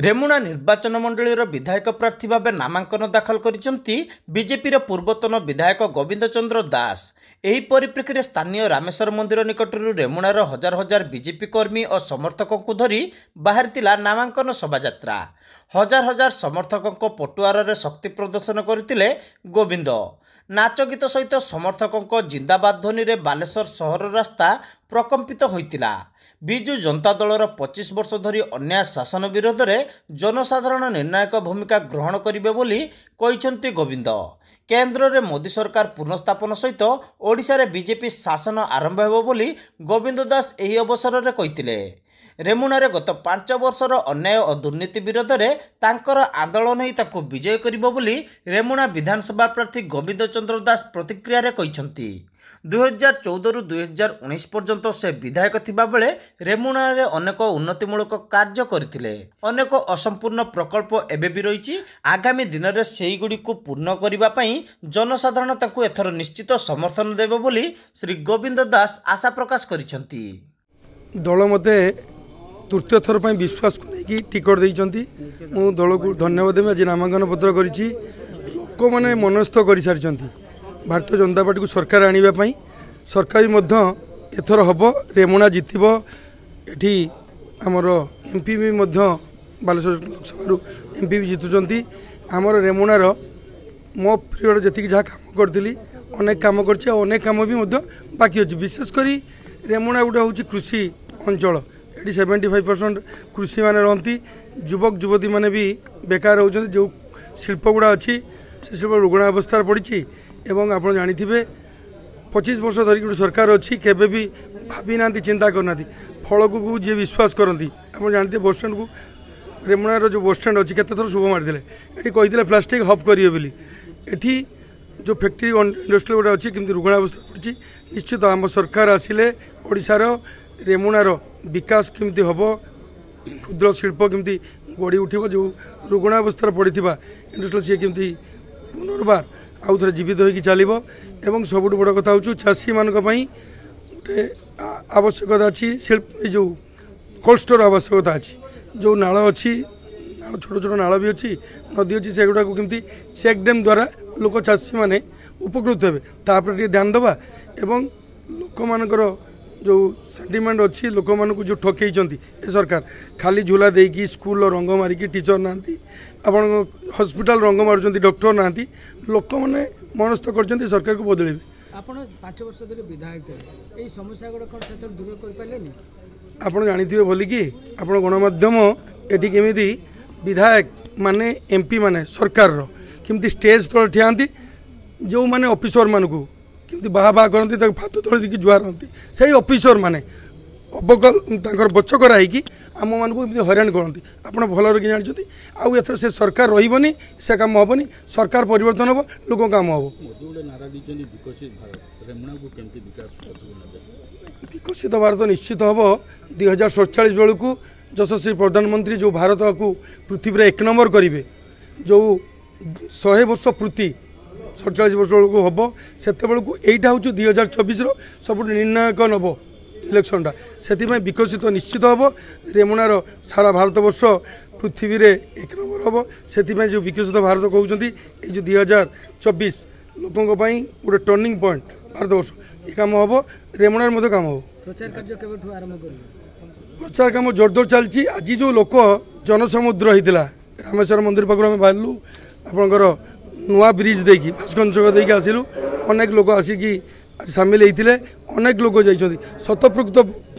रेमुणा निर्वाचन मंडलीर विधायक प्रार्थी भाव नामांकन दाखल करिसेंती बीजेपी पूर्वतन विधायक गोविंद चंद्र दास। एही परिप्रेक्षी में स्थानीय रामेश्वर मंदिर निकटरू रेमुणार हजार हजार बीजेपी कर्मी और समर्थकों को धरी बाहरी नामांकन शोभायात्रा। हजार हजार समर्थकों पटुआर रे शक्ति प्रदर्शन करते गोविंद। नाच गीत सहित समर्थकों जिंदाबाद ध्वनि रे बालेश्वर सहर रास्ता प्रकंपित होइतिला। बिजु जनता दलर 25 वर्ष धरी अन्याय शासन विरोध में जनसाधारण निर्णायक भूमिका ग्रहण करिवे बोली कहिसेंती गोविंद। केंद्र में मोदी सरकार पुनर्स्थापन सहित ओडिशा रे बीजेपी शासन आरंभ हेबो बोली गोविंद दास एही अवसर में कहितिले। रेमुणार गत 5 वर्षर अन्याय और दुर्नीति विरोध में तांकर आंदोलन ही तांको विजय करिबो बोली रेमुणा विधानसभा प्रार्थी गोविंद चंद्र दास प्रतिक्रिया रे कहिसेंती। 2014 रु 2019 पर्यंत से विधायक थिबा बेले रेमुणार अनेक उन्नतिमूलक कार्य करथिले। अनेक असंपूर्ण प्रकल्प एबे भी रही। आगामी दिन में सेही गुडी को पूर्ण करिबा पई जनसाधारण तांको एथर निश्चित समर्थन देबो बोली श्री गोविंद दास आशा प्रकाश करिसेंती। दल मते तृतीय थर पर विश्वास को लेकिन टिकट देइचंती। मु दल को धन्यवाद देबे। आज नामांकन पत्र करिछि। लोक माने मनस्थ करि सारिचंती भारतीय जनता पार्टी को सरकार आनिबा पई। सरकार एथर हम रेमुणा जितब। एठी आमर एमपी भी बालेश्वर लोकसभा एमपी भी जितुंट। आमर रेमुणार मो पीरियड जी जहाँ कम करी अनेक कम कर अनेक कम भी बाकी अच्छी। विशेषकर रेमुणा गोटे हूँ कृषि अंचल। ये 75% कृषि मान रहती। युवक युवती मैंने भी बेकार होती। जो शिल्प गुड़ा अच्छी से शिल्प रुग्ण अवस्था पड़ी। एवं आप जानी 25 वर्ष धरिक गोटे सरकार अच्छी केवे भी भावी ना चिंता करना फल को जी विश्वास करती। आप जानते बस स्टैंड को रेमुणार जो बस स्टैंड अच्छी केते थर शुभ मारते ये कही प्लास्टिक हफ करेंगे बोली। एठी जो फैक्ट्री इंडस्ट्री गोटे अच्छी कमी रुग्ण अवस्था पड़ी। निश्चित आम सरकार आसिले ओडिशार रेमुणार विकास केमती हम क्षुद्र शिल्प केमती गढ़ी उठिब। जो रुग्ण अवस्था पड़ी इंडस्ट्री सी केमती पुनर्बार आउ थे जीवित होगी चलो। एवं सबुठ बड़ कथा हूँ चाषी मान गोटे आवश्यकता अच्छी। शिल्प जो कोल्ड स्टोर आवश्यकता अच्छी। जो नाल अच्छी छोट छोट नाल भी अच्छी नदी अच्छी से गुड़ा केमती चेक डैम द्वारा लोक चाषी मैंने उपकृत हे तापर ध्यान देवा। एवं लोक मानकर जो सेंटिमेंट अच्छी लोक मान जो ठकई सरकार खाली झूला देकी स्कूल रंग मारिकी टीचर ना आपण हॉस्पिटल रंग मार्च डॉक्टर ना लोक मैंने मनस्थ कर सरकार को बदल। आप 5 वर्ष धरी विधायक थे समस्या गुड़ा दूर कर आप जानते बोली कि आप गणमाध्यम एटी केमी विधायक माने एमपी माने सरकार केमती स्टेज तले ठिया जो माने ऑफिसर मान को केमती बाहा बाहा करती हाथ तले देखिए जुआर हती से ऑफिसर माने अवगल बच कराई आम मान को हैरान करती। आप भल रही जानते आउ एथर से सरकार रही से काम हेनी। सरकार परिवर्तन हम लोक काम हम। विकसित भारत निश्चित हम 2047 बेलू यशस्वी प्रधानमंत्री जो भारत को पृथ्वी 1 नंबर करेंगे। जो 100 वर्ष पूर्ति 47 वर्ष को हम से यहाँ हूँ 2024 सब निर्णायक नब इलेक्शनटा से विकसित निश्चित हम। रेमुणार सारा भारत वर्ष पृथ्वी 1 नंबर हम से जो विकसित भारत कहते ये जो 2024 लोकों गोटे टर्निंग पॉइंट भारत वर्ष ये कम हम। रेमुणार मध्य काम हम। प्रचार कम जोरदार चलती। आज जो लोक जनसमुद्र होता रामेश्वर मंदिर पाखु आम बाहरलु आपंकर नुआ ब्रिज देखी भास्कन चौक देखिए आसिलु। अनेक लोक आसिकी सामिल होते अनेक लोक जाइए शत प्रकृत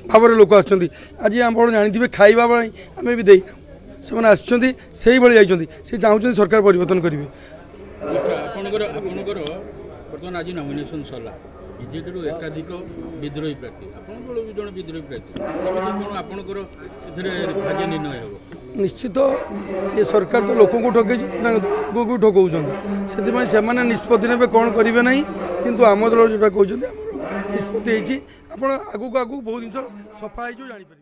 भाव में लोक आज आप जानते खाଇବା आम भी देना से आसी से चाहते सरकार परिवर्तन करेंगे। बर्तमान आज नॉमिनेशन सरला बीजेडी एकाधिक विद्रोही प्रार्थी भी जन विद्रोही प्रार्थी भाग्य निर्णय हो। निश्चित ये सरकार तो लोक ठकई लोक भी ठकौं से निष्पत्ति ने कौन करेंगे ना किंतु आम दल जोटा कहते निष्पत्ति आप आगू बहुत जिन सफा हो जापर।